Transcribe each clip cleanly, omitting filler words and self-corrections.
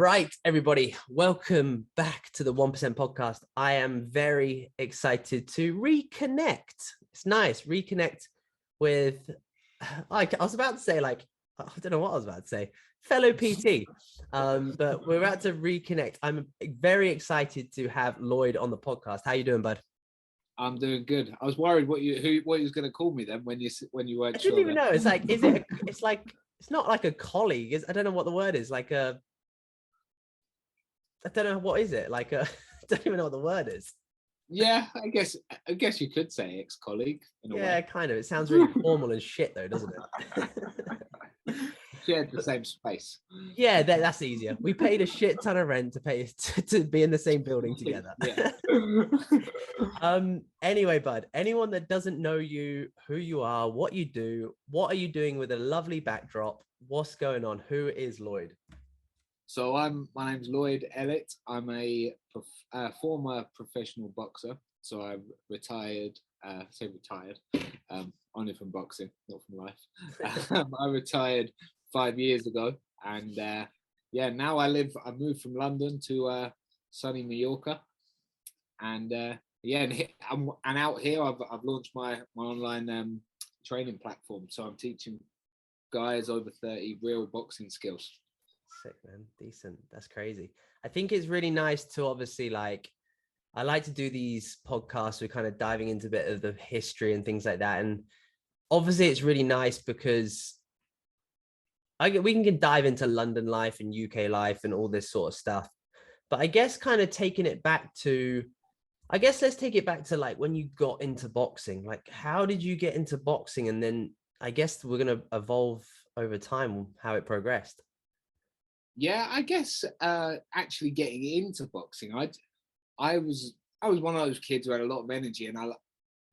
Right, everybody, welcome back to the 1% podcast. I am very excited to reconnect. It's nice, reconnect with, like, I was about to say, like, I don't know what I was about to say, fellow PT, but we're about to reconnect. I'm very excited to have Lloyd on the podcast. How you doing, bud? I'm doing good. I was worried what you was going to call me then when you weren't I didn't sure. even know. It's like, it's not like a colleague. I don't know what the word is. Like I don't know what is it. Like I don't even know what the word is. Yeah, I guess you could say ex-colleague. Yeah, kind of. It sounds really formal and shit, though, doesn't it? Shared the same space. Yeah, that's easier. We paid a shit ton of rent to pay to be in the same building together. Yeah. Anyway, bud, anyone that doesn't know you, who you are, what you do, what are you doing with a lovely backdrop? What's going on? Who is Lloyd? So my name's Lloyd Ellett. I'm a former professional boxer. So I've retired. Only from boxing, not from life. I retired 5 years ago, and now I moved from London to sunny Mallorca, and and out here I've launched my online training platform. So I'm teaching guys over 30 real boxing skills. Sick, man. Decent. That's crazy. I think it's really nice to obviously, like, I like to do these podcasts. We're kind of diving into a bit of the history and things like that. And obviously it's really nice because we can dive into London life and UK life and all this sort of stuff. But I guess kind of taking it back to, let's take it back to like when you got into boxing. Like, how did you get into boxing? And then I guess we're going to evolve over time how it progressed. Yeah, I guess actually getting into boxing, I was one of those kids who had a lot of energy, and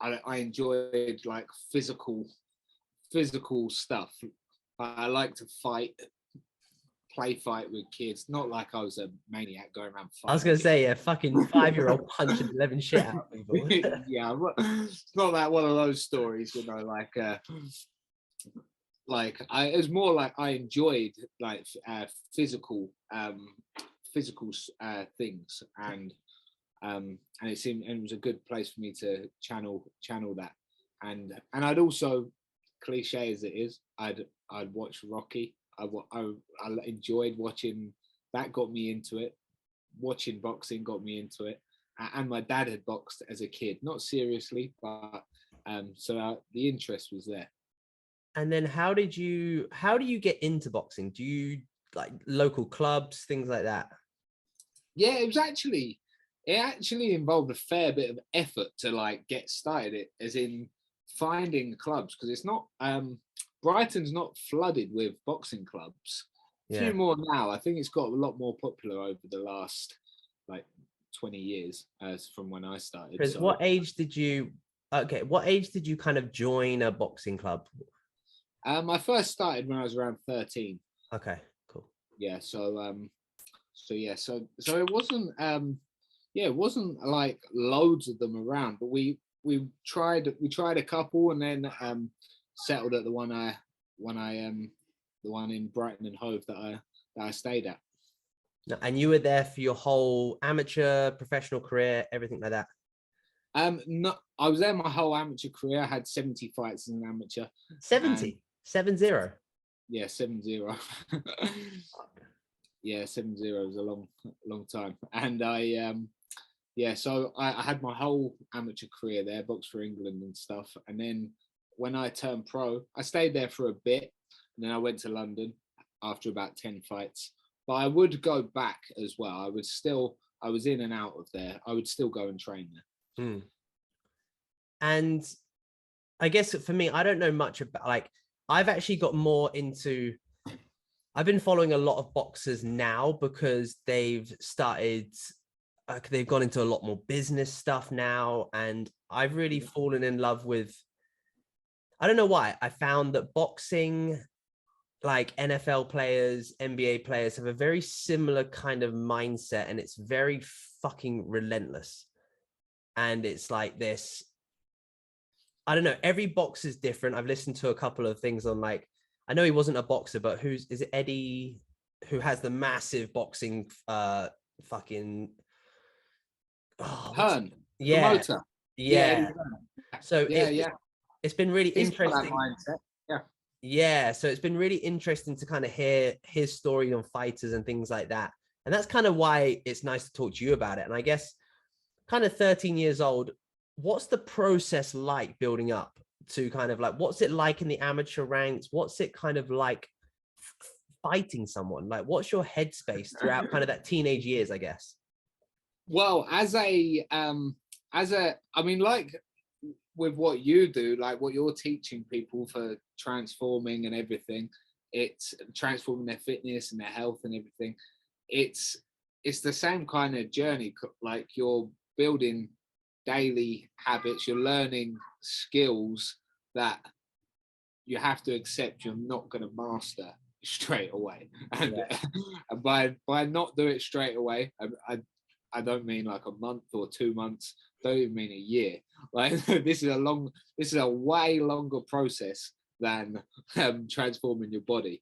I enjoyed like physical stuff. I like to play fight with kids, not like I was a maniac going around fighting. I was gonna say, yeah, fucking 5-year-old punching 11 shit out of people. Yeah, it's not that one of those stories, you know, it was more like I enjoyed like physical things, and it was a good place for me to channel that, and I'd also, cliche as it is, I'd watch Rocky. I enjoyed watching that, got me into it. Watching boxing got me into it, and my dad had boxed as a kid, not seriously, but the interest was there. And then how do you get into boxing? Do you like local clubs, things like that? Yeah, it actually involved a fair bit of effort to like get started, it as in finding clubs, because it's not Brighton's not flooded with boxing clubs. A few more now. I think it's got a lot more popular over the last like 20 years as from when I started. Because what age did you kind of join a boxing club? I first started when I was around 13. Okay, cool. Yeah, so it wasn't it wasn't like loads of them around, but we tried a couple, and then settled at the one in Brighton and Hove that I stayed at. And you were there for your whole amateur, professional career, everything like that? No, I was there my whole amateur career. I had 70 fights as an amateur. 70? 7-0? Yeah, 70. Yeah, 70 was a long time. And so I had my whole amateur career there, boxed for England and stuff. And then when I turned pro, I stayed there for a bit, and then I went to London after about 10 fights. But I would go back as well. I was in and out of there. I would still go and train there. Hmm. And I guess for me, I don't know much about, like, I've actually got more into, I've been following a lot of boxers now because they've gone into a lot more business stuff now. And I've really fallen in love with, I don't know why, I found that boxing, like NFL players, NBA players, have a very similar kind of mindset, and it's very fucking relentless. And it's like this, I don't know, every boxer's different. I've listened to a couple of things on, like, I know he wasn't a boxer, but is it Eddie? who has the massive boxing fucking Hearn, yeah, promoter. Yeah, Eddie yeah. Hearn. So Yeah. it's been really He's got that interesting. mindset. Yeah. Yeah, so it's been really interesting to kind of hear his story on fighters and things like that. And that's kind of why it's nice to talk to you about it. And I guess kind of 13 years old, what's the process like building up to kind of like, what's it like in the amateur ranks? What's it kind of like fighting someone? Like, what's your headspace throughout kind of that teenage years, I guess? Well, I mean, like with what you do, like what you're teaching people for transforming and everything, it's transforming their fitness and their health and everything. It's the same kind of journey. Like you're building daily habits, you're learning skills that you have to accept you're not going to master straight away. And, Yeah. and by not do it straight away, I don't mean like a month or 2 months. Don't even mean a year. Like this is a way longer process than transforming your body.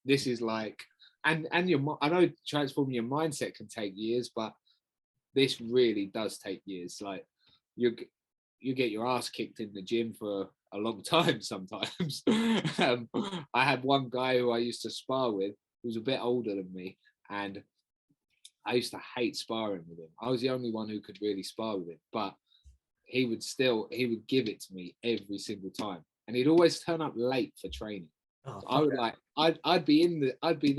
This is like, and I know transforming your mindset can take years, but this really does take years. Like you get your ass kicked in the gym for a long time sometimes. I had one guy who I used to spar with who was a bit older than me, and I used to hate sparring with him. I was the only one who could really spar with him, but he would give it to me every single time, and he'd always turn up late for training. Oh, So I would like, I'd be there, I'd be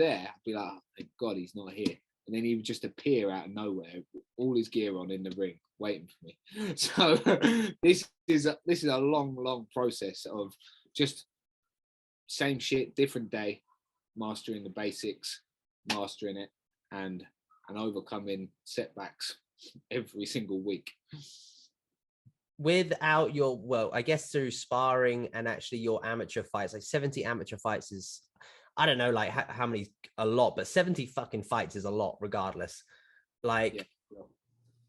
like, oh, thank God he's not here, and then he would just appear out of nowhere, all his gear on in the ring, waiting for me. So this is a long process of just same shit, different day, mastering the basics, mastering it, and overcoming setbacks every single week. Without your, well, I guess through sparring and actually your amateur fights, like 70 amateur fights is, I don't know, like how many, a lot, but 70 fucking fights is a lot regardless. Like, yeah.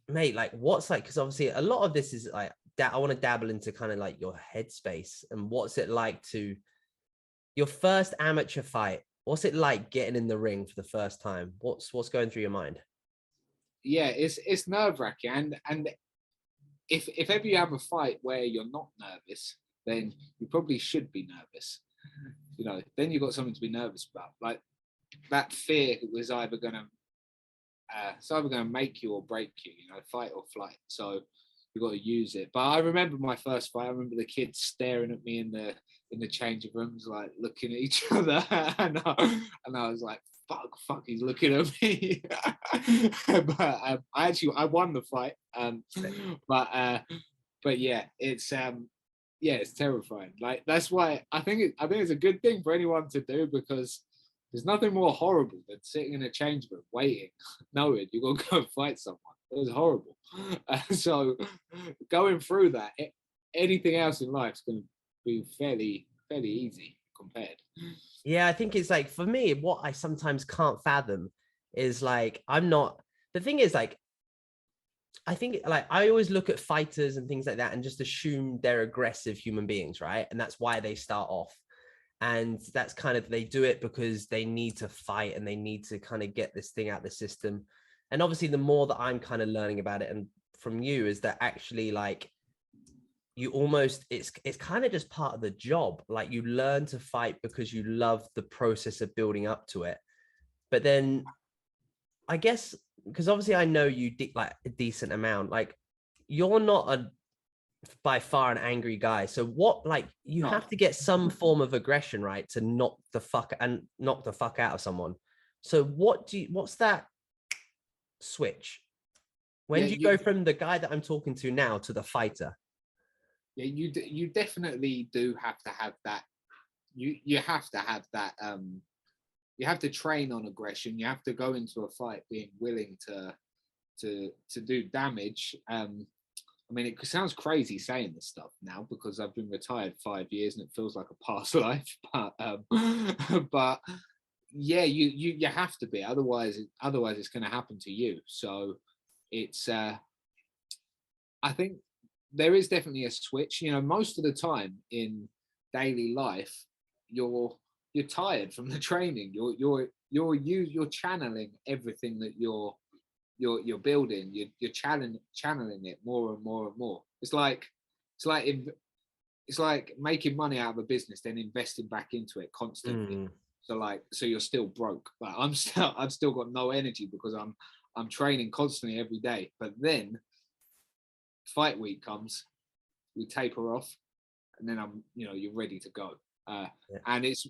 Mate, like what's like, because obviously a lot of this is like, I want to dabble into kind of like your headspace and what's it like to your first amateur fight. What's it like getting in the ring for the first time? What's going through your mind? Yeah, it's nerve-wracking, and if ever you have a fight where you're not nervous, then you probably should be nervous. You know, then you've got something to be nervous about. Like that fear was either gonna make you or break you. You know, fight or flight. So you've got to use it. But I remember my first fight. I remember the kids staring at me in the changing rooms, like looking at each other, and I was like, fuck, he's looking at me. But I won the fight. But yeah, it's terrifying. Like that's why I think it's a good thing for anyone to do, because there's nothing more horrible than sitting in a change room waiting, knowing you're gonna go and fight someone. It was horrible. So going through that, anything else in life is going to be fairly easy compared. Yeah, I think it's like, for me, what I sometimes can't fathom is like, the thing is like, I think like I always look at fighters and things like that and just assume they're aggressive human beings, right? And that's why they start off. And that's kind of, they do it because they need to fight and they need to kind of get this thing out of the system. And obviously the more that I'm kind of learning about it and from you is that actually like you almost, it's kind of just part of the job. Like you learn to fight because you love the process of building up to it. But then I guess, because obviously I know you like a decent amount, like you're not by far an angry guy. So what, like you have to get some form of aggression, right? To knock the fuck out of someone. So what's that switch? When do you go from the guy that I'm talking to now to the fighter? Yeah, you definitely do have to have that. You have to have that. You have to train on aggression. You have to go into a fight being willing to do damage. I mean, it sounds crazy saying this stuff now because I've been retired 5 years and it feels like a past life. But yeah, you have to be. Otherwise it's going to happen to you. So it's. I think there is definitely a switch. You know, most of the time in daily life, you're tired from the training. You're you're channeling everything that you're building. You're channeling it more and more and more. It's like making money out of a business, then investing back into it constantly. So you're still broke, but I've still got no energy because I'm training constantly every day. But then fight week comes, we taper off, and then you're ready to go. And it's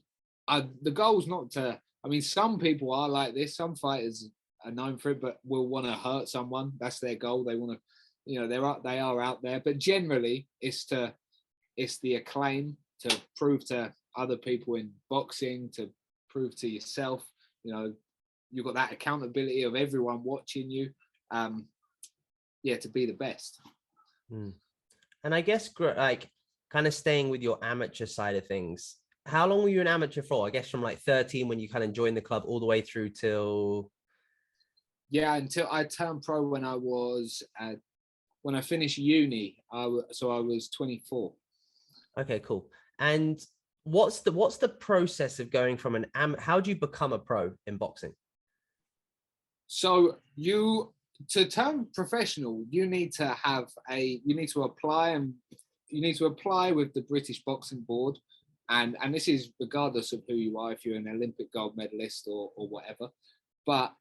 the goal's not to. I mean, some people are like this. Some fighters are known for it, but will want to hurt someone. That's their goal. They want to, they are out there. But generally, it's the acclaim, to prove to other people in boxing, to prove to yourself. You've got that accountability of everyone watching you. To be the best. And I guess like kind of staying with your amateur side of things, how long were you an amateur for? I guess from like 13 when you kind of joined the club all the way through till... until I turned pro when I finished uni. So I was 24. Okay, cool. And what's the process of going from an how do you become a pro in boxing? So to turn professional, you need to apply with the British Boxing Board, and this is regardless of who you are, if you're an Olympic gold medalist or whatever. But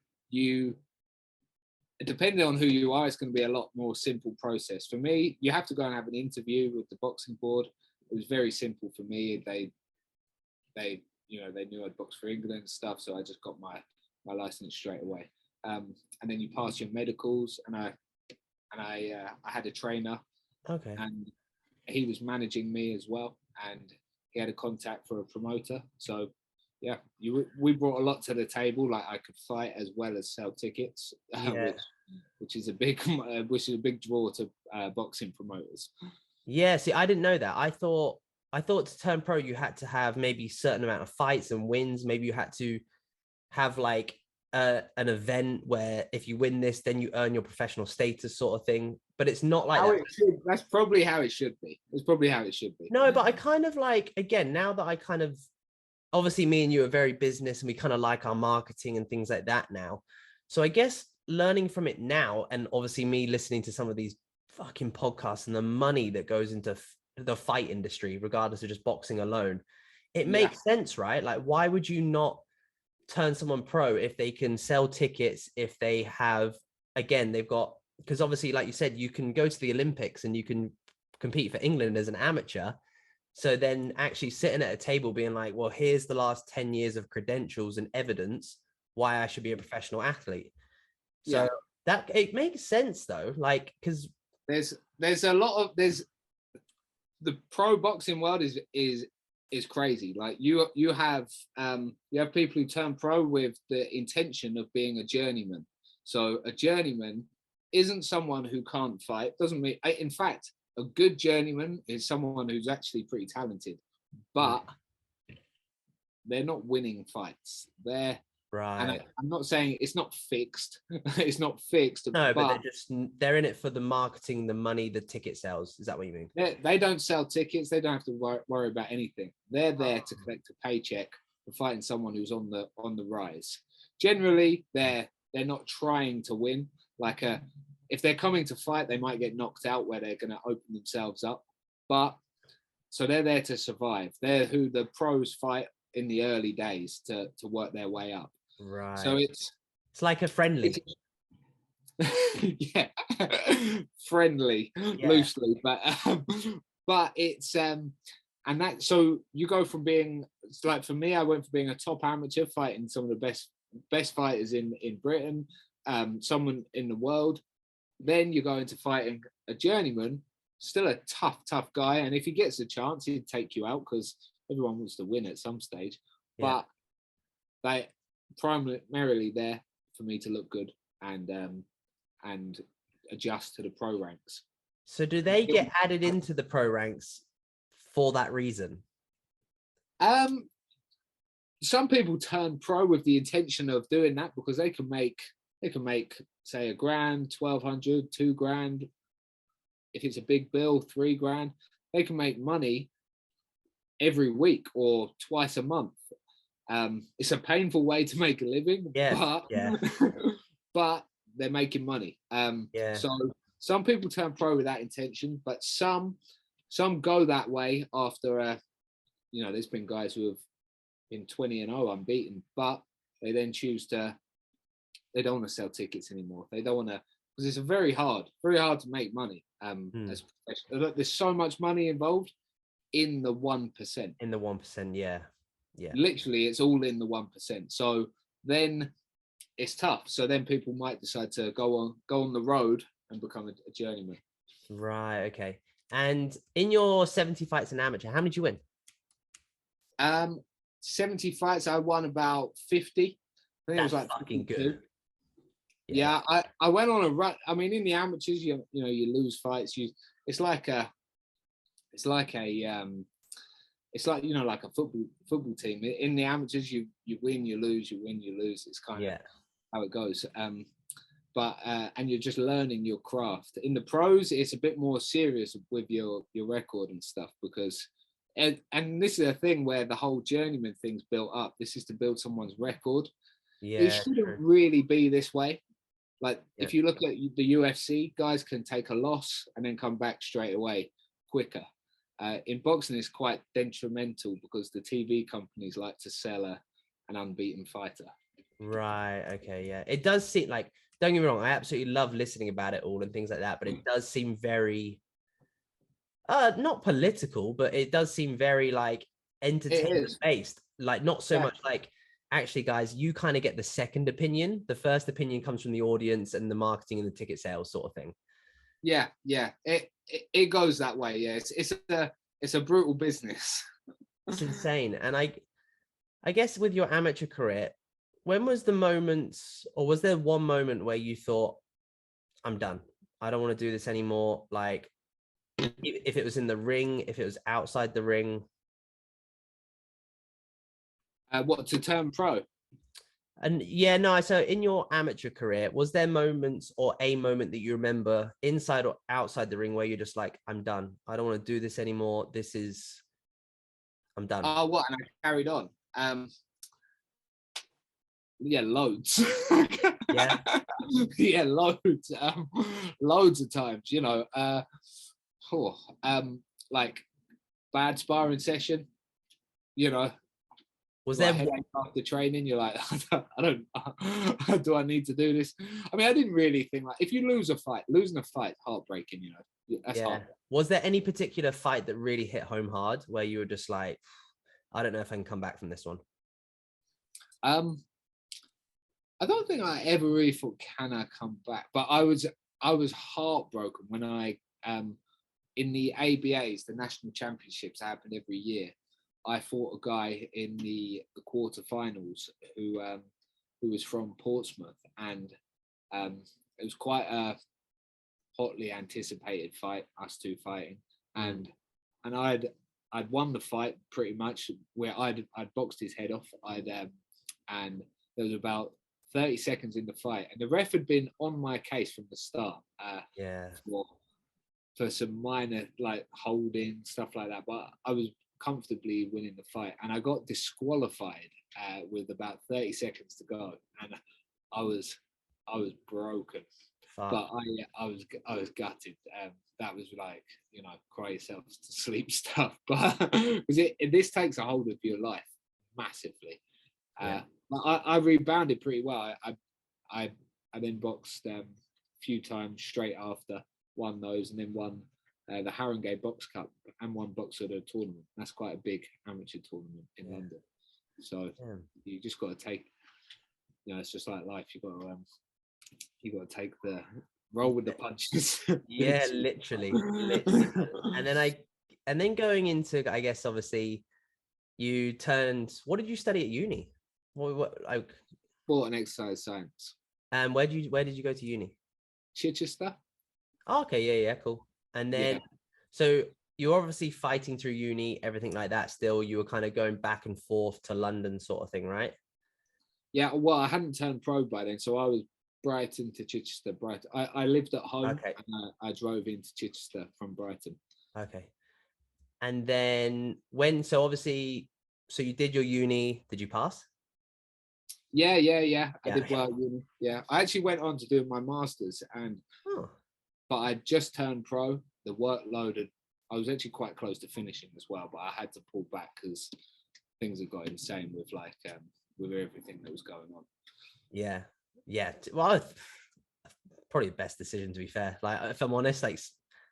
depending on who you are, it's going to be a lot more simple process. For me, you have to go and have an interview with the boxing board. It was very simple for me. They knew I'd box for England and stuff, so I just got my license straight away. And then you pass your medicals, and I had a trainer. Okay. And he was managing me as well, and he had a contact for a promoter. So yeah, we brought a lot to the table. Like, I could fight as well as sell tickets, which is a big draw to boxing promoters. Yeah, see, I didn't know that. I thought to turn pro you had to have maybe a certain amount of fights and wins. Maybe you had to have like an event where if you win this, then you earn your professional status, sort of thing. But it's not like that. That's probably how it should be. It's probably how it should be. No, but I kind of like, again, now that I kind of, obviously me and you are very business and we kind of like our marketing and things like that now. So I guess learning from it now, and obviously me listening to some of these fucking podcasts and the money that goes into the fight industry, regardless of just boxing alone, it makes sense, right? Like, why would you not turn someone pro if they can sell tickets, if they have, again, they've got, because obviously, like you said, you can go to the Olympics and you can compete for England as an amateur. So then actually sitting at a table being like, well, here's the last 10 years of credentials and evidence why I should be a professional athlete. So that it makes sense though, like, because there's the pro boxing world is crazy. Like you have people who turn pro with the intention of being a journeyman. So a journeyman isn't someone who can't fight. Doesn't mean, in fact, a good journeyman is someone who's actually pretty talented, but they're not winning fights. They're right. And I'm not saying it's not fixed. It's not fixed. No, but they're in it for the marketing, the money, the ticket sales. Is that what you mean? They don't sell tickets. They don't have to worry about anything. They're there to collect a paycheck for fighting someone who's on the rise. Generally, they're not trying to win. Like if they're coming to fight, they might get knocked out where they're going to open themselves up. But so they're there to survive. They're who the pros fight in the early days to work their way up. Right. So it's like a friendly. Yeah, friendly, loosely, but it's and that, so you go from being, like, for me, I went from being a top amateur fighting some of the best fighters in Britain, someone in the world. Then you go into fighting a journeyman, still a tough guy, and if he gets a chance, he'd take you out because everyone wants to win at some stage. But they primarily there for me to look good and adjust to the pro ranks. So do they get added into the pro ranks for that reason? Some people turn pro with the intention of doing that because they can make say $1,000, $1,200, $2,000. If it's a big bill, $3,000. They can make money every week or twice a month. It's a painful way to make a living, Yeah, yeah, but they're making money. yeah. So some people turn pro with that intention, but some go that way after there's been guys who have been 20-0 unbeaten, but they then choose to, they don't want to sell tickets anymore. They don't want to, because it's very hard to make money. As professional. There's so much money involved in the 1%. In the 1%, yeah. Yeah. Literally, it's all in the 1%. So then it's tough. So then people might decide to go on the road and become a journeyman. Right. Okay. And in your 70 fights in amateur, how many did you win? 70 fights, I won about 50. I think it was like fucking 52. good. Yeah, I went on a run. I mean, in the amateurs, you lose fights. It's like a like a football team. In the amateurs, you win, you lose, you win, you lose. It's kind of how it goes. But you're just learning your craft. In the pros, it's a bit more serious with your record and stuff, because and this is a thing where the whole journeyman thing's built up. This is to build someone's record. Yeah, it shouldn't really be this way. Like if you look at the UFC, guys can take a loss and then come back straight away quicker. In boxing, it's quite detrimental because the TV companies like to sell an unbeaten fighter. Right. Okay. Yeah. It does seem like, don't get me wrong, I absolutely love listening about it all and things like that, but it does seem very, not political, but it does seem very like entertainment based. Like not so much like, actually, guys, you kind of get the second opinion. The first opinion comes from the audience and the marketing and the ticket sales sort of thing. Yeah. It goes that way. Yeah. It's a brutal business. It's insane. And I guess with your amateur career, when was the moment, or was there one moment where you thought, I'm done, I don't want to do this anymore? Like if it was in the ring, if it was outside the ring. What, to turn pro? And yeah, no, so in your amateur career, was there moments or a moment that you remember inside or outside the ring where you're just like, I'm done, I don't want to do this anymore, I'm done? Oh, what? And I carried on. Yeah, loads. Yeah. Yeah, loads. Loads of times, like bad sparring session, Was like there after training, you're like, I don't do I need to do this? I mean, I didn't really think, like, if you losing a fight, heartbreaking, that's hard. Was there any particular fight that really hit home hard where you were just like, I don't know if I can come back from this one? I don't think I ever really thought, can I come back? But I was heartbroken when I in the ABAs, the national championships happen every year. I fought a guy in the quarterfinals who was from Portsmouth, and it was quite a hotly anticipated fight, us two fighting, and I'd won the fight pretty much, where I'd boxed his head off. And there was about 30 seconds in the fight, and the ref had been on my case from the start. For some minor like holding stuff like that, but I was comfortably winning the fight, and I got disqualified with about 30 seconds to go, and I was broken. Fuck. But I was gutted. That was like, cry yourself to sleep stuff, but because this takes a hold of your life massively. But I rebounded pretty well. I then boxed a few times straight after, won those, and then won the Haringey Box Cup and won Boxer the tournament. That's quite a big amateur tournament in London. So you just got to take, it's just like life. You got to take the roll with the punches. Yeah, literally. And then going into, I guess, obviously, you turned. What did you study at uni? What like? Sport and exercise science. And where did you go to uni? Chichester. Oh, okay, yeah, cool. And then, so you're obviously fighting through uni, everything like that. Still, you were kind of going back and forth to London, sort of thing, right? Yeah. Well, I hadn't turned pro by then, so I was Brighton to Chichester. Brighton. I lived at home, and I drove into Chichester from Brighton. Okay. And then so obviously so you did your uni. Did you pass? Yeah. I Yeah. did well at uni. Yeah, I actually went on to do my masters, Oh, but I just turned pro. The workload had, I was actually quite close to finishing as well, but I had to pull back because things had got insane with with everything that was going on. yeah, yeah. Well, probably the best decision, to be fair. Like, if I'm honest, like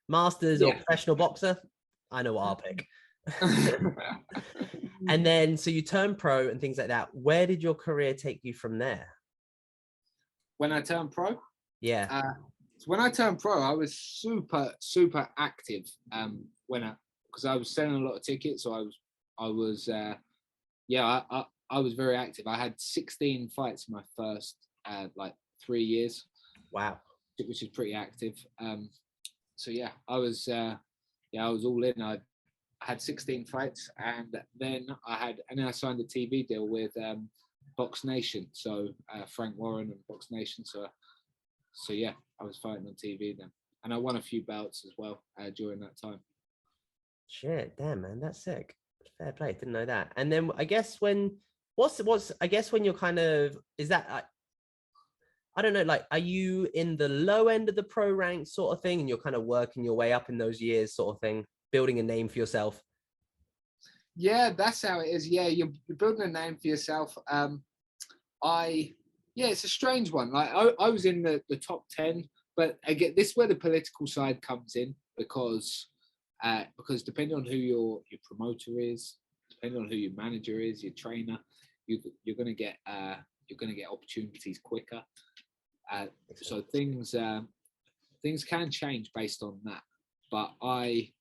masters or Yeah. professional boxer, I know what I'll pick. And then, so you turn pro and things like that. Where did your career take you from there? When I turned pro, Yeah. so when I turned pro, I was super active. Because I was selling a lot of tickets, so I was I was very active. I had 16 fights in my first like 3 years, Wow. which is pretty active. So yeah, I was all in. I had 16 fights, and then I signed a TV deal with Box Nation. So Frank Warren and Box Nation. So yeah, I was fighting on TV then, and I won a few bouts as well during that time. Shit, damn, man, that's sick. Fair play. Didn't know that. And then I guess what's I guess when you're kind of, is that I don't know, like, are you in the low end of the pro rank sort of thing, and you're kind of working your way up in those years, sort of thing, building a name for yourself? Yeah, that's how it is. Yeah, you're building a name for yourself. It's a strange one. Like I was in the top 10, but again, this is where the political side comes in because depending on who your promoter is, depending on who your manager is, your trainer, you're gonna get opportunities quicker. So things can change based on that. But I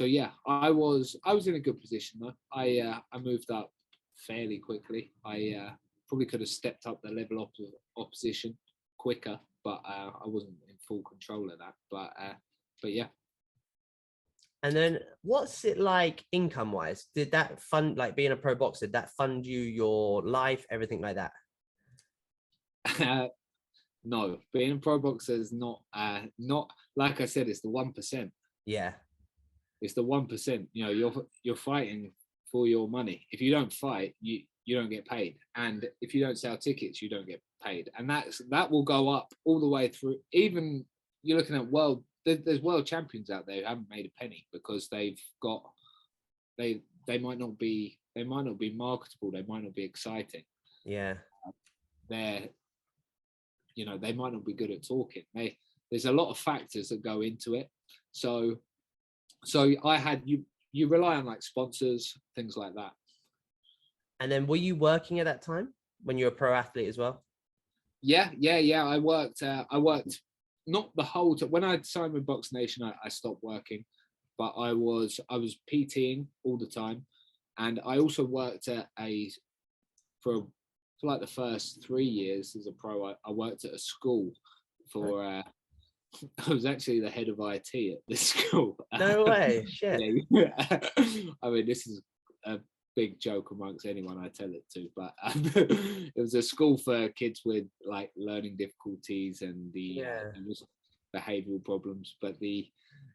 was in a good position though. I moved up fairly quickly. I probably could have stepped up the level of opposition quicker, but I wasn't in full control of that. But yeah. And then what's it like income wise? Did that fund, like being a pro boxer, did that fund you your life, everything like that? No, being a pro boxer is not like I said, it's the 1%. Yeah. It's the 1%. You know, you're fighting for your money. If you don't fight, you don't get paid, and if you don't sell tickets, you don't get paid, and that will go up all the way through. Even you're looking at there's world champions out there who haven't made a penny because they might not be marketable, they might not be exciting. Yeah. They might not be good at talking. There's a lot of factors that go into it. So you rely on like sponsors, things like that. And then were you working at that time when you were a pro athlete as well? Yeah. I worked not the whole time. When I signed with Box Nation, I stopped working, but I was PTing all the time, and I also worked at for like the first 3 years as a pro. I worked at a school for. I was actually the head of IT at this school. No way. Shit. Yeah. I mean, this is a big joke amongst anyone I tell it to, but it was a school for kids with like learning difficulties and behavioral problems. But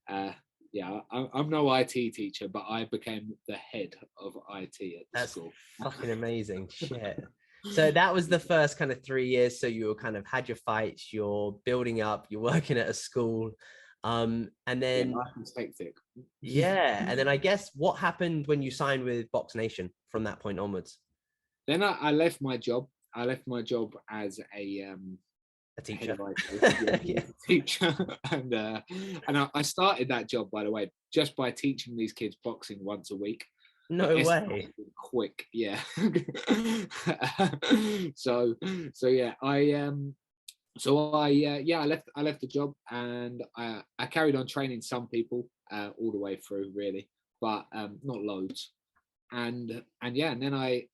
I'm no IT teacher, but I became the head of IT at the school. Fucking amazing. Shit. So that was the first kind of 3 years. So you were kind of had your fights, you're building up, you're working at a school. And then life is hectic. Yeah. And then I guess what happened when you signed with Box Nation from that point onwards? Then I left my job. I left my job as a teacher. Teacher. And I started that job, by the way, just by teaching these kids boxing once a week. No way. Quick, yeah. So yeah, I left the job, and I carried on training some people all the way through, really, but not loads. And then I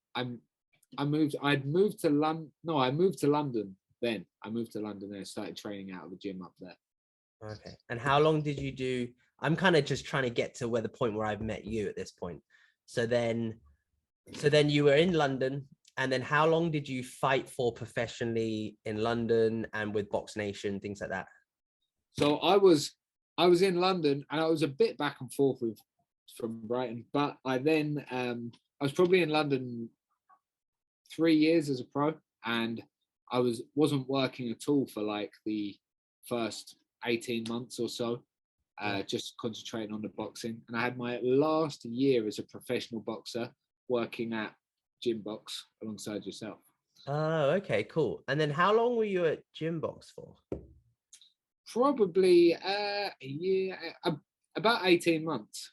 moved to London. No, I moved to London then. I moved to London and started training out of a gym up there. Okay. And how long did you do? I'm kind of just trying to get to where the point where I've met you at this point. So then you were in London, and then how long did you fight for professionally in London and with Box Nation, things like that? So I was in London, and I was a bit back and forth from Brighton, but I then was probably in London 3 years as a pro, and I wasn't working at all for like the first 18 months or so, just concentrating on the boxing. And I had my last year as a professional boxer working at Gymbox alongside yourself. Oh, okay, cool. And then how long were you at Gymbox for? Probably a year, about 18 months.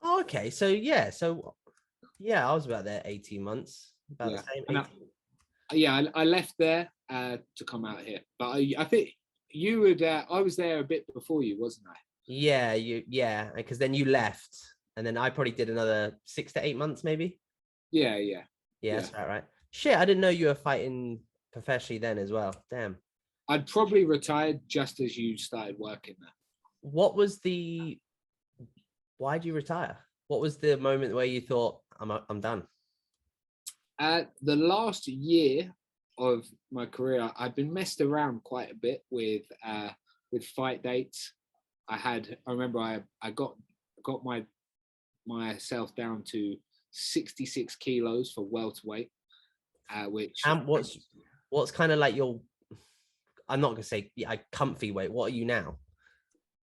Oh, okay, so yeah, I was about there 18 months, about the same. 18. I left there to come out here, but I think you would. I was there a bit before you, wasn't I? Yeah, because then you left, and then I probably did another 6 to 8 months, maybe. Yeah. That's about right. Shit, I didn't know you were fighting professionally then as well. Damn. I'd probably retired just as you started working there. What was why'd you retire? What was the moment where you thought, I'm done? The last year of my career, I'd been messed around quite a bit with fight dates. I remember I got myself down to 66 kilos for welterweight, which. And what's kind of like your, I'm not gonna say comfy weight. What are you now?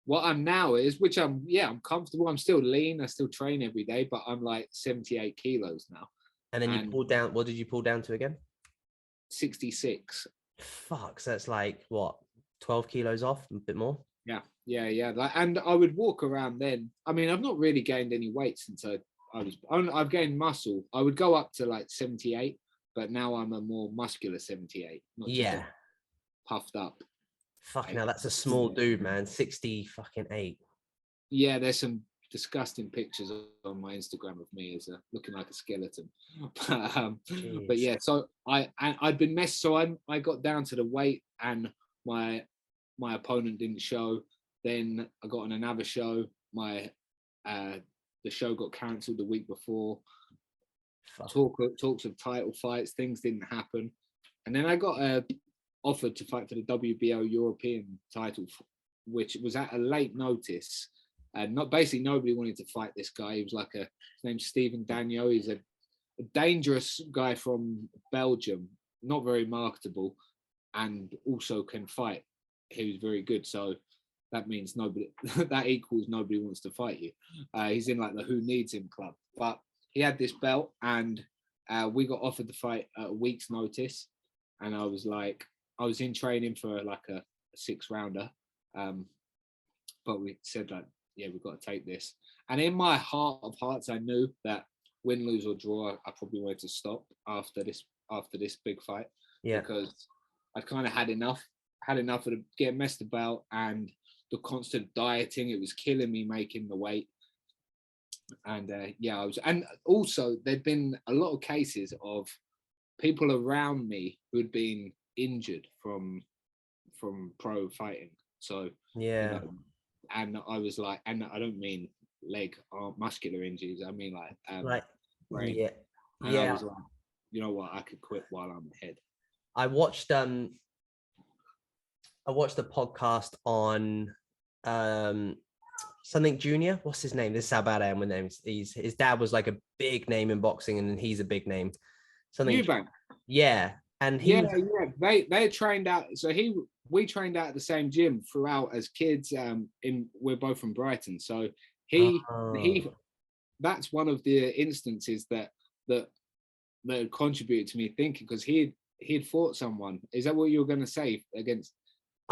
What I'm now is, which I'm comfortable. I'm still lean. I still train every day, but I'm like 78 kilos now. And then you pulled down. What did you pull down to again? 66. Fuck. So that's like what, 12 kilos off, a bit more. Yeah. And I would walk around then. I mean, I've not really gained any weight since I've gained muscle. I would go up to like 78, but now I'm a more muscular 78. Not just puffed up. Fucking hell, that's a small dude, man. 60 fucking 8. Yeah, there's some disgusting pictures on my Instagram of me as looking like a skeleton. But yeah, so I'd been messed. So I got down to the weight, and my opponent didn't show. Then I got on another show. The show got cancelled the week before. Talks of title fights, things didn't happen, and then I got offered to fight for the WBO European title, which was at a late notice. And basically nobody wanted to fight this guy. He was like his name's Stephen Dagno. He's a dangerous guy from Belgium, not very marketable, and also can fight. He was very good. So that means that equals nobody wants to fight you. He's in like the Who Needs Him club. But he had this belt, and we got offered to fight at a week's notice. And I was in training for like a 6-rounder. But we said like, yeah, we've got to take this. And in my heart of hearts, I knew that win, lose or draw, I probably wanted to stop after this big fight. Yeah. Because I'd kind of had enough of getting messed about and the constant dieting. It was killing me making the weight. And and also there'd been a lot of cases of people around me who'd been injured from pro fighting. So yeah. And I was like, and I don't mean leg or muscular injuries. I mean like brain. Yeah. And I was like, you know what, I could quit while I'm ahead. I watched a podcast on something Junior. What's his name? This is how bad I am with names. His dad was like a big name in boxing, and he's a big name. Something. Eubank. Yeah. And they trained out. So we trained out at the same gym throughout as kids. We're both from Brighton, so he that's one of the instances that contributed to me thinking, because he had fought someone. Is that what you were going to say against?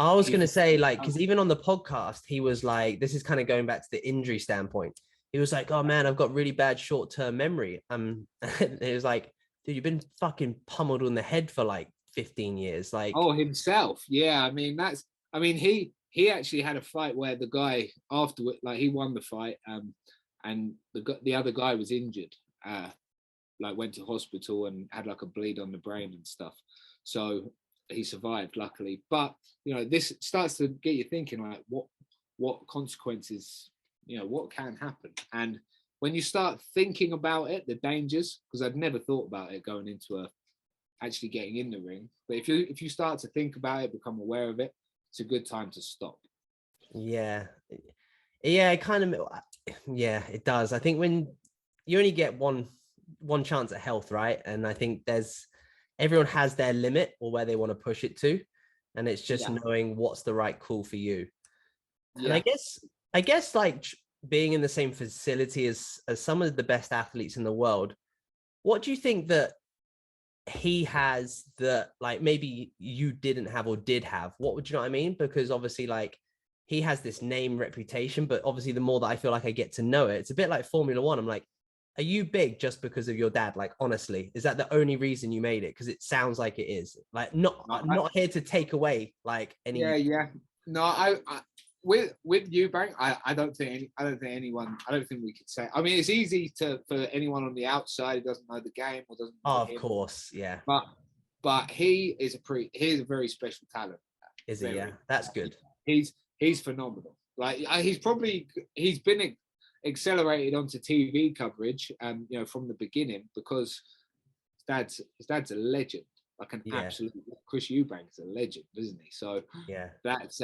I was going to say, like, because even on the podcast, he was like, this is kind of going back to the injury standpoint. He was like, oh man, I've got really bad short-term memory. It was like, dude, you've been fucking pummeled on the head for like 15 years. Like, oh, himself. Yeah. I mean, he actually had a fight where the guy afterward, like he won the fight. And the other guy was injured, like went to hospital and had like a bleed on the brain and stuff. So he survived, luckily. But, you know, this starts to get you thinking, like, what consequences, you know, what can happen? And when you start thinking about it, the dangers, because I'd never thought about it going into actually getting in the ring. But if you start to think about it, become aware of it, it's a good time to stop. Yeah, it kind of, yeah, it does. I think when you only get one one chance at health, right? And I think everyone has their limit or where they want to push it to, and it's just Yeah. knowing what's the right call for you. And Yeah. I guess like being in the same facility as some of the best athletes in the world, what do you think that he has that like maybe you didn't have or did have? What would you know what I mean? Because obviously like he has this name reputation, but obviously the more that I feel like I get to know it, it's a bit like Formula One. I'm like, are you big just because of your dad? Like, honestly, is that the only reason you made it? Because it sounds like it is. Like, not here to take away like any. Yeah. No, I with Eubank, I don't think anyone. I don't think we could say. I mean, it's easy for anyone on the outside who doesn't know the game or doesn't know Of him. course, yeah. But he is a very special talent. Is he? Yeah, that's good. He's phenomenal. Like he's been accelerated onto TV coverage, from the beginning because his dad's a legend, like an absolute. Chris Eubank's a legend, isn't he? So yeah, that's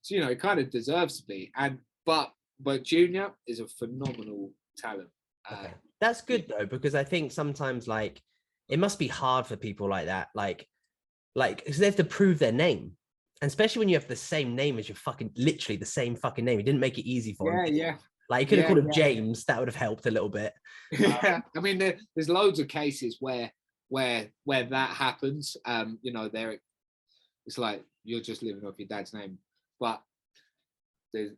he kind of deserves to be. But Junior is a phenomenal talent. Okay. That's good though, because I think sometimes like it must be hard for people like that, like because they have to prove their name. And especially when you have the same name as your literally the same fucking name. He didn't make it easy for him. Yeah. Like he could have called him James. That would have helped a little bit. Yeah. I mean, there's loads of cases where that happens. It's like you're just living off your dad's name. But he's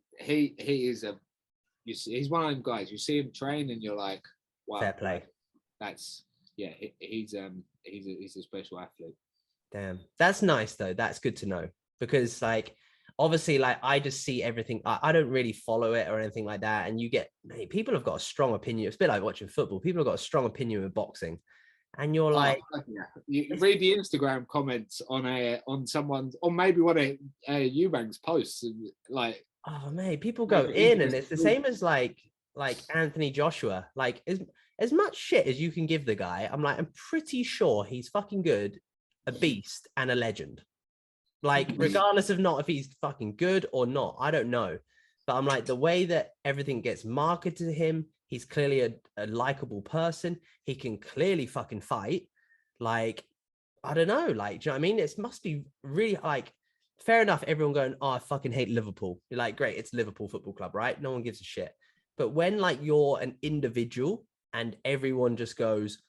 one of them guys. You see him train and you're like, wow. Fair play. He's a special athlete. Damn. That's nice though. That's good to know. Because like obviously like I just see everything. I don't really follow it or anything like that. And people have got a strong opinion. It's a bit like watching football. People have got a strong opinion of boxing. And you're like, you read the Instagram comments on someone's, or maybe one of Eubank's posts, and like, oh man, people go in, and it's the same as like Anthony Joshua. Like as much shit as you can give the guy, I'm like, I'm pretty sure he's fucking good, a beast, and a legend. Like, regardless of not if he's fucking good or not, I don't know. But I'm like, the way that everything gets marketed to him, he's clearly a likable person. He can clearly fucking fight. Like, I don't know. Like, do you know what I mean? It must be really like, fair enough. Everyone going, oh, I fucking hate Liverpool. You're like, great, it's Liverpool Football Club, right? No one gives a shit. But when like you're an individual and everyone just goes,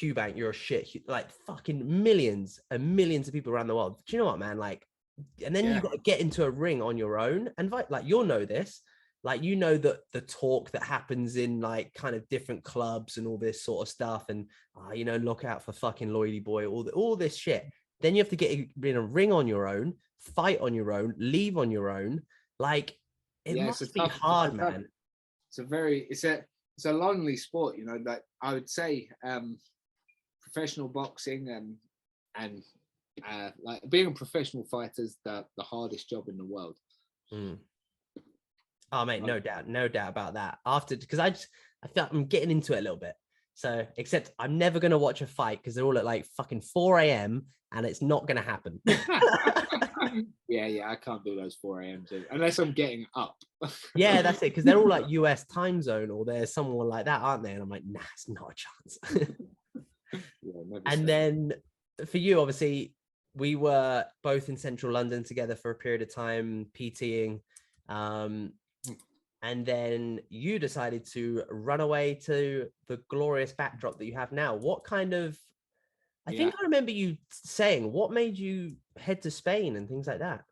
Eubank, you're a shit, like fucking millions and millions of people around the world. Do you know what, man? Like, and then you've got to get into a ring on your own. And like, you'll know this, like, you know, that the talk that happens in like kind of different clubs and all this sort of stuff. And, look out for fucking Lloydy boy, all this shit. Then you have to get in a ring on your own, fight on your own, leave on your own. Like, it must be hard, man. It's a lonely sport, like I would say, professional boxing and like being a professional fighter is the hardest job in the world. Oh mate, no doubt about that. Because I feel like I'm getting into it a little bit. So except I'm never gonna watch a fight because they're all at like fucking 4 a.m. and it's not gonna happen. Yeah, I can't do those 4 a.m. unless I'm getting up. Yeah, that's it, because they're all like US time zone or there's someone like that, aren't they? And I'm like, nah, it's not a chance. And then for you, obviously, we were both in central London together for a period of time, PTing. And then you decided to run away to the glorious backdrop that you have now. What kind of, I think I remember you saying, what made you head to Spain and things like that?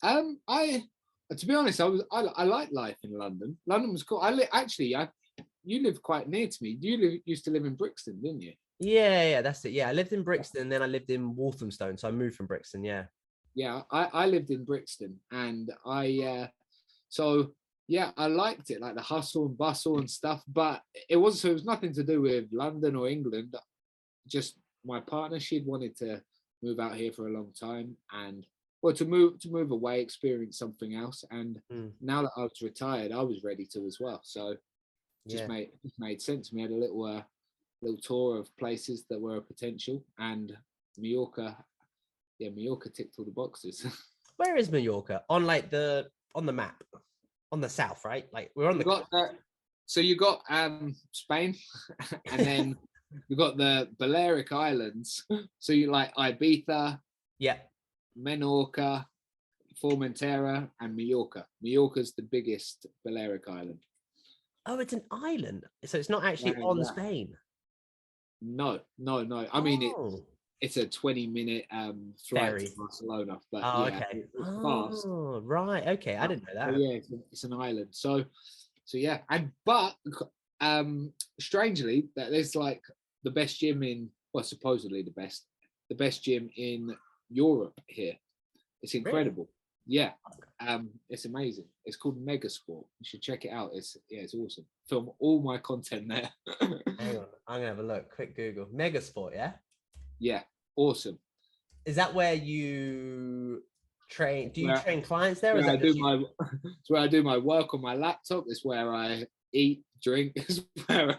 To be honest, I like life in London. London was cool. You live quite near to me. You used to live in Brixton, didn't you? Yeah, that's it. Yeah, I lived in Brixton, and then I lived in Walthamstow, so I moved from Brixton. Yeah. I lived in Brixton, and I liked it, like the hustle and bustle and stuff. But it was nothing to do with London or England. Just my partner, she'd wanted to move out here for a long time, and to move away, experience something else. And now that I was retired, I was ready to as well. So just made sense. We had a little tour of places that were a potential, and Mallorca ticked all the boxes. Where is Mallorca on the map, on the south, right? Like we're on So you got Spain, and then you got the Balearic Islands. So you like Ibiza, Yeah. Menorca, Formentera, and Mallorca. Mallorca's the biggest Balearic island. Oh, it's an island, so it's not actually on Yeah. Spain. No. I mean, Oh, it's a 20-minute flight ferry. to Barcelona, but Oh, yeah, okay. it's fast. Oh, right. Okay, I didn't know So that. yeah, it's an island. So yeah, but strangely, that there's like the best gym in, well, supposedly the best gym in Europe here. It's Really? incredible. Yeah, it's amazing. It's called Megasport. You should check it out. It's awesome. Film all my content there. Hang on, I'm gonna have a look. Quick Google. Megasport, yeah. Yeah, awesome. Is that where you train? Do you Where, train clients there? Or is where I that do just you? my it's where I do my work on my laptop. It's where I eat, drink. It's where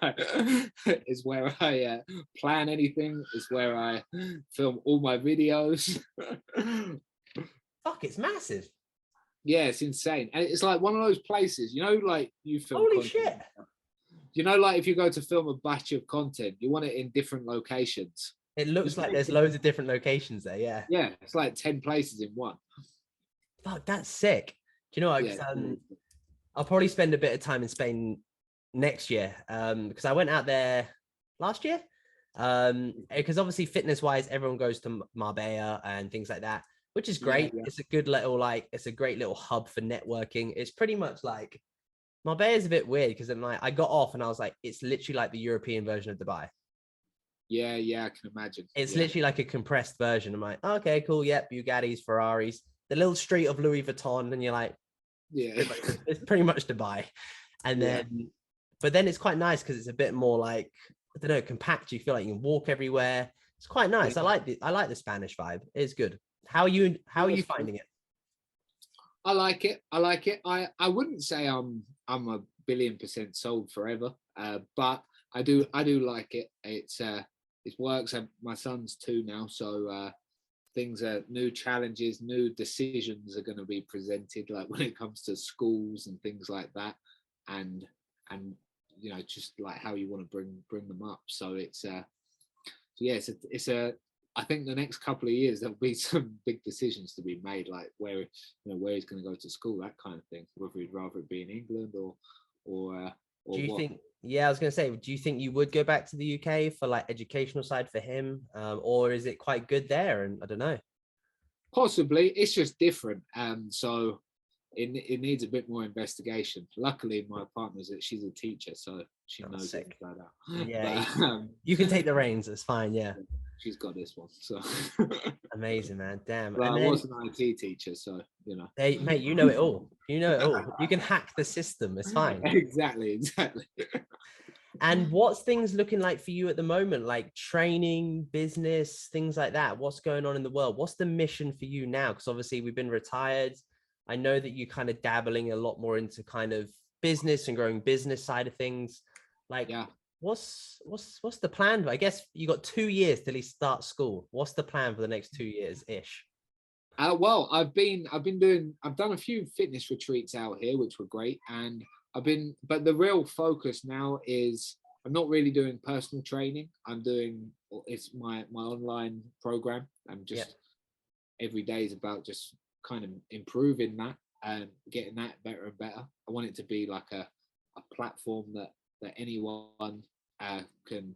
I plan anything. It's where I film all my videos. Fuck, it's massive. Yeah, it's insane, and it's like one of those places, you know, like you film. Holy content. shit! You know, like if you go to film a batch of content, you want it in different locations. It looks like there's loads of different locations there. Yeah. Yeah, it's like 10 places in one. Fuck, that's sick. Do you know what? Yeah. I'll probably spend a bit of time in Spain next year because I went out there last year. Because obviously fitness wise, everyone goes to Marbella and things like that, which is great. Yeah. It's a good little it's a great little hub for networking. It's pretty much like Marbella is a bit weird because then I got off and I was like, it's literally like the European version of Dubai. Yeah, I can imagine. It's literally like a compressed version. I'm like, okay, cool. Yep, Bugattis, Ferraris, the little street of Louis Vuitton, and you're like, yeah, it's pretty much Dubai. And then, but then it's quite nice because it's a bit more like, I don't know, compact. You feel like you can walk everywhere. It's quite nice. Yeah. I like the Spanish vibe. It's good. How are you finding it? I like it. I wouldn't say I'm a billion% sold forever, but I do like it. It works. My son's 2 now, so things are new challenges, new decisions are going to be presented, like when it comes to schools and things like that, and you know, just like how you want to bring them up. So it's I think the next couple of years there'll be some big decisions to be made, like where he's going to go to school, that kind of thing, whether he'd rather it be in England or do you what. think? Yeah, I was going to say, do you think you would go back to the UK for like educational side for him, or is it quite good there? And I don't know. Possibly, it's just different. So it needs a bit more investigation. Luckily, my partner's she's a teacher, so she knows it about that. Yeah, but, you can take the reins. It's fine. Yeah, she's got this one. So amazing, man. Damn. Well, and I then, was an IT teacher, so you know. hey, mate, you know it all. You know it all. You can hack the system. It's fine. Exactly. And what's things looking like for you at the moment? Like training, business, things like that. What's going on in the world? What's the mission for you now? Because obviously we've been retired. I know that you're kind of dabbling a lot more into kind of business and growing business side of things. Like, yeah. What's the plan? I guess you got 2 years till he starts school. What's the plan for the next 2 years ish? Well, I've done a few fitness retreats out here, which were great, and but the real focus now is I'm not really doing personal training. It's my online program. I'm just every day is about just kind of improving that and getting that better and better. I want it to be like a platform that anyone can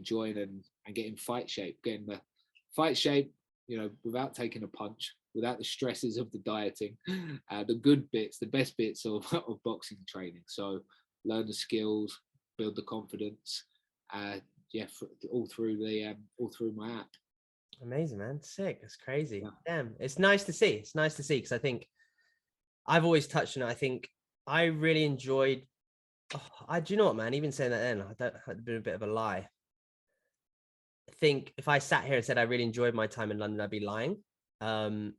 join and get in fight shape, getting the fight shape, you know, without taking a punch, without the stresses of the dieting, the good bits, the best bits of boxing training. So learn the skills, build the confidence, all through my app. Amazing, man. Sick. It's crazy. Yeah. Damn. It's nice to see. It's nice to see because I think I've always touched on it. I think I really enjoyed. Do you know what, man? Even saying that then, that'd been a bit of a lie. I think if I sat here and said I really enjoyed my time in London, I'd be lying. I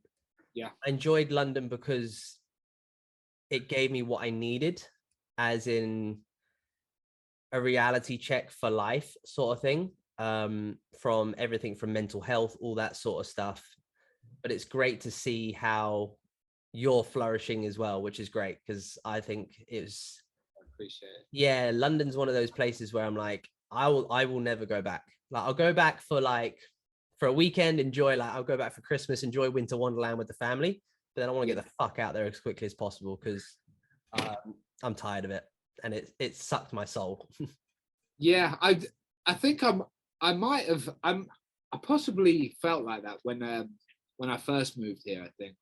enjoyed London because it gave me what I needed, as in a reality check for life sort of thing, from everything from mental health, all that sort of stuff. But it's great to see how you're flourishing as well, which is great because I think appreciate it. Yeah, London's one of those places where I'm like, I will never go back. Like, I'll go back for a weekend, enjoy, like, I'll go back for Christmas, enjoy Winter Wonderland with the family, but then I want to get the fuck out there as quickly as possible because I'm tired of it, and it sucked my soul. Yeah, I think I might have I possibly felt like that when I first moved here. I think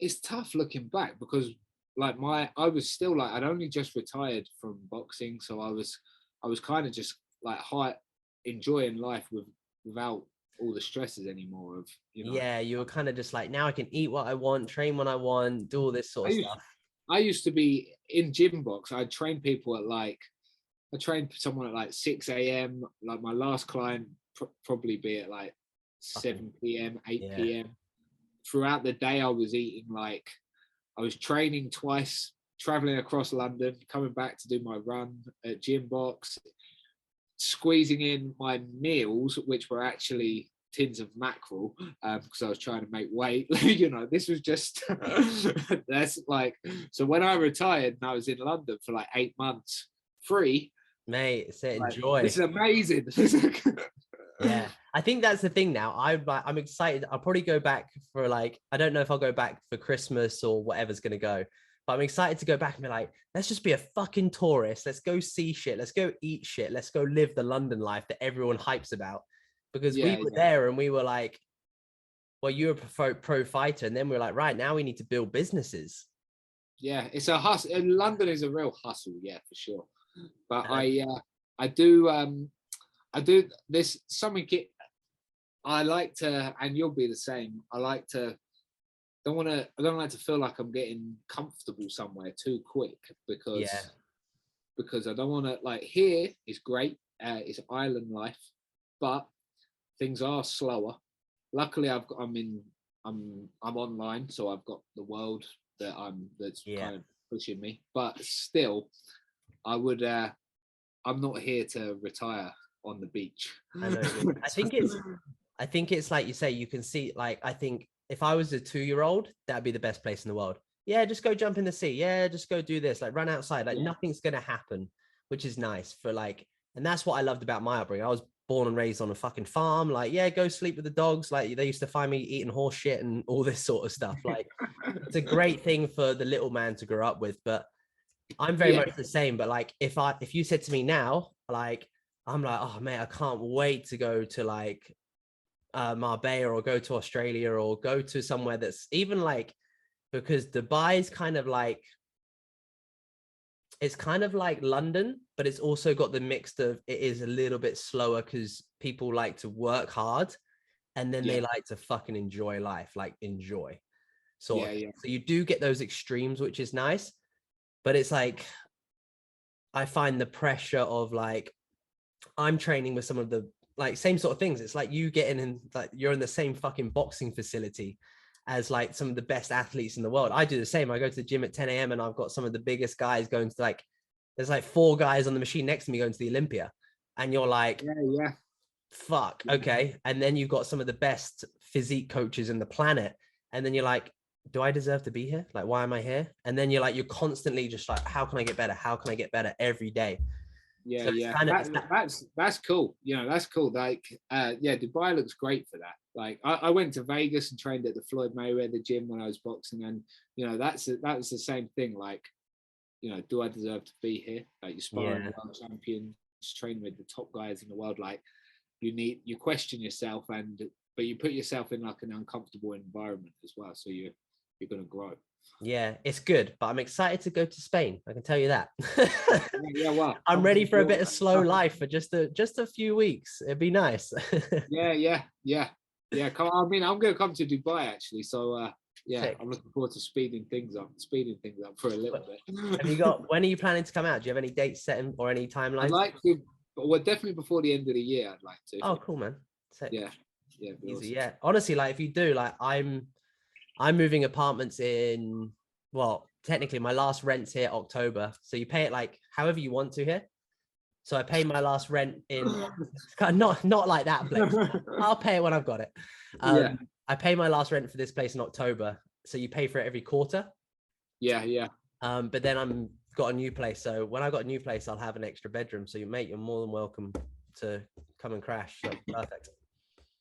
it's tough looking back because like I was still like I'd only just retired from boxing, so I was kind of just like enjoying life without all the stresses anymore of, you know. Yeah, you were kind of just like, now I can eat what I want, train when I want, do all this sort of stuff. I used to be in Gymbox. I'd train people at I trained someone at like 6 a.m. Like my last client probably be at like 7 p.m., 8 p.m. Throughout the day, I was eating I was training twice, traveling across London, coming back to do my run at Gymbox, squeezing in my meals, which were actually tins of mackerel, because I was trying to make weight. You know, this was just that's like, so when I retired and I was in London for like 8 months free, mate, enjoy. This is amazing. Yeah, I think that's the thing now. I'm excited. I'll probably go back for I don't know if I'll go back for Christmas or whatever's gonna go, but I'm excited to go back and be like, let's just be a fucking tourist. Let's go see shit. Let's go eat shit. Let's go live the London life that everyone hypes about. Because we were there and we were like, well, you're a pro fighter, and then we're like, right, now we need to build businesses. Yeah, it's a hustle. London is a real hustle, yeah, for sure. But I do this something I like to, and you'll be the same. I like to I don't like to feel like I'm getting comfortable somewhere too quick because I don't want to, like, here is great, it's island life, but things are slower. Luckily I'm online, so I've got the world that's kind of pushing me, but still I'm not here to retire on the beach. I know. I think it's like you say, you can see, like, I think if I was a 2-year-old, that'd be the best place in the world. Yeah, just go jump in the sea. Yeah, just go do this. Like, run outside. Like, nothing's gonna happen, which is nice for and that's what I loved about my upbringing. I was born and raised on a fucking farm. Like, yeah, go sleep with the dogs. Like, they used to find me eating horse shit and all this sort of stuff. Like, it's a great thing for the little man to grow up with. But I'm very much the same. But like, if you said to me now, like, I'm like, oh man, I can't wait to go to Marbella or go to Australia or go to somewhere that's even because Dubai is kind of like, it's kind of like London, but it's also got the mix of, it is a little bit slower because people like to work hard and then they like to fucking enjoy life, enjoy. So you do get those extremes, which is nice, but it's like, I find the pressure of I'm training with some of the same sort of things. It's like you getting in, you're in the same fucking boxing facility as some of the best athletes in the world. I do the same. I go to the gym at 10 a.m. and I've got some of the biggest guys going to there's 4 guys on the machine next to me going to the Olympia, and you're like, fuck, okay. And then you've got some of the best physique coaches in the planet, and then you're like, do I deserve to be here? Like, why am I here? And then you're you're constantly just how can I get better? How can I get better every day? So that's cool. You know, that's cool. Dubai looks great for that. I went to Vegas and trained at the Floyd Mayweather gym when I was boxing, and you know, that was the same thing. You know, do I deserve to be here? You're sparring world champions, training with the top guys in the world. You question yourself, but you put yourself in an uncomfortable environment as well. So you're gonna grow. Yeah, it's good, but I'm excited to go to Spain. I can tell you that. Well, I'm ready for a bit of slow life for just a few weeks. It'd be nice. Yeah. I mean, I'm going to come to Dubai actually, so Sick. I'm looking forward to speeding things up for a little bit. When are you planning to come out? Do you have any dates set or any timelines? I'd like to, but definitely before the end of the year. I'd like to. Oh, cool, man. Sick. Yeah. Easy. Awesome. Yeah. Honestly, if you do, I'm moving apartments in, well, technically my last rent's here October. So you pay it however you want to here. So I pay my last rent in, not like that place. I'll pay it when I've got it. I pay my last rent for this place in October. So you pay for it every quarter. Yeah. But then got a new place. So when I got a new place, I'll have an extra bedroom. So mate, you're more than welcome to come and crash. So perfect.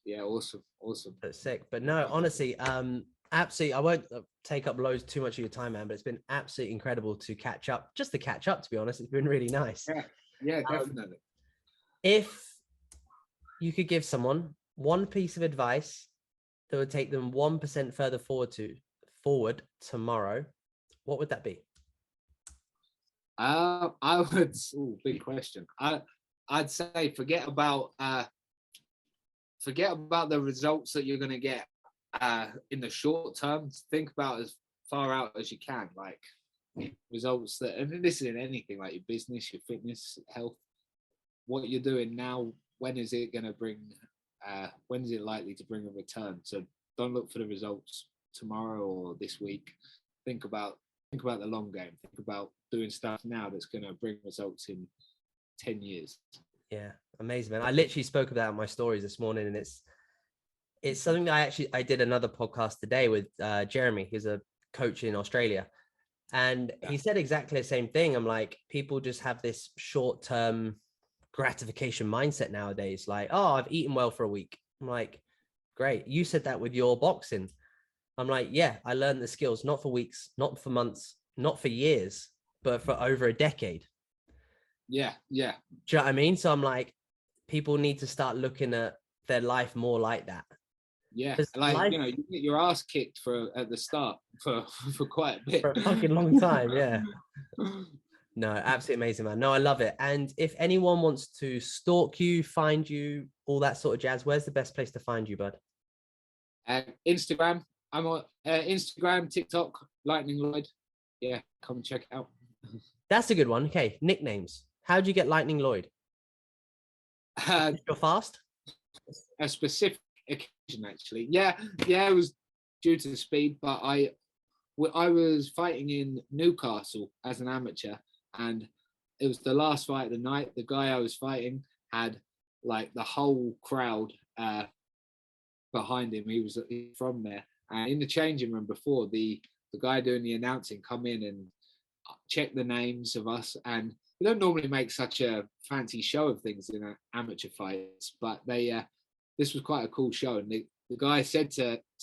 Yeah, awesome. That's sick. But no, honestly, absolutely, I won't take up loads too much of your time, man, but it's been absolutely incredible to catch up, just to catch up, to be honest. It's been really nice. Yeah, definitely. If you could give someone one piece of advice that would take them 1% further forward tomorrow, what would that be? I would. Big question. I'd say forget about the results that you're going to get in the short term. Think about as far out as you can, like results that, and this is in anything, like your business, your fitness, health, what you're doing now. When is it going to bring? When is it likely to bring a return? So don't look for the results tomorrow or this week. Think about the long game. Think about doing stuff now that's going to bring results in 10 years. Yeah, amazing, man. I literally spoke about my stories this morning, and it's something that I did another podcast today with Jeremy, who's a coach in Australia, and he said exactly the same thing. I'm like, people just have this short-term gratification mindset nowadays. Like, oh, I've eaten well for a week. I'm like, great. You said that with your boxing. I'm like, yeah, I learned the skills, not for weeks, not for months, not for years, but for over a decade. Yeah. Do you know what I mean? So I'm like, people need to start looking at their life more like that. Yeah, like you get your ass kicked at the start for quite a bit, for a fucking long time. Yeah. No, absolutely amazing, man. No, I love it. And if anyone wants to stalk you, find you, all that sort of jazz, where's the best place to find you, bud? Instagram. I'm on Instagram, TikTok, Lightning Lloyd. Yeah, come and check it out. That's a good one. Okay, nicknames. How'd you get Lightning Lloyd? You're fast? A specific occasion, actually. Yeah, it was due to the speed, but I was fighting in Newcastle as an amateur, and it was the last fight of the night. The guy I was fighting had like the whole crowd behind him. He was from there, and in the changing room before, the guy doing the announcing come in and check the names of us. And we don't normally make such a fancy show of things in amateur fights, but this was quite a cool show. And the guy said,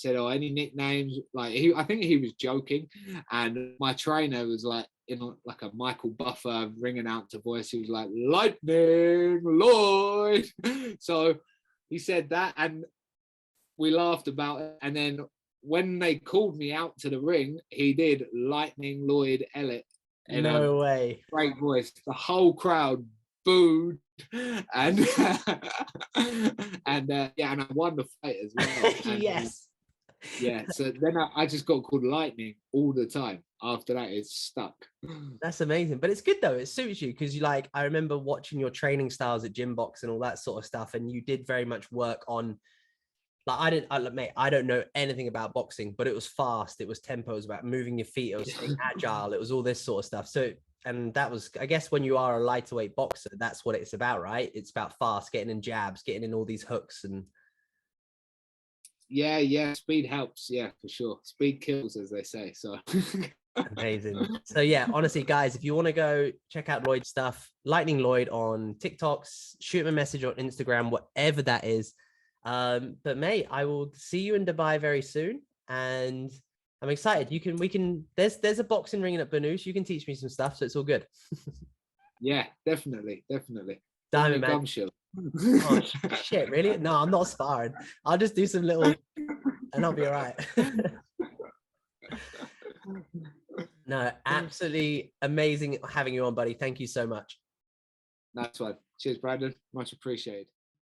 oh, any nicknames? Like I think he was joking, and my trainer was like in like a Michael Buffer ringing out to voice. He was like, Lightning Lloyd. So he said that, and we laughed about it. And then when they called me out to the ring, he did Lightning Lloyd Ellett. No way. Great voice. The whole crowd booed, and and I won the fight as well. And, yes. So then I just got called Lightning all the time. After that, it's stuck. That's amazing, but it's good though. It suits you because I remember watching your training styles at Gymbox and all that sort of stuff, and you did very much work on. Like I don't know anything about boxing, but it was fast. It was tempo. It was about moving your feet. It was staying agile. It was all this sort of stuff. So, and that was, I guess, when you are a lighter boxer, that's what it's about, right? It's about fast, getting in jabs, getting in all these hooks, and yeah, speed helps. Yeah, for sure. Speed kills, as they say. So amazing. So yeah, honestly, guys, if you want to go check out Lloyd's stuff, Lightning Lloyd on TikToks, shoot him a message on Instagram, whatever that is. But mate, I will see you in Dubai very soon, and I'm excited. There's a boxing ring at Banús. You can teach me some stuff, so it's all good. Yeah, definitely. Diamond, man. Oh, shit, really? No, I'm not sparring. I'll just do some little, and I'll be all right. No, absolutely amazing having you on, buddy. Thank you so much. That's right. Cheers, Brandon. Much appreciated.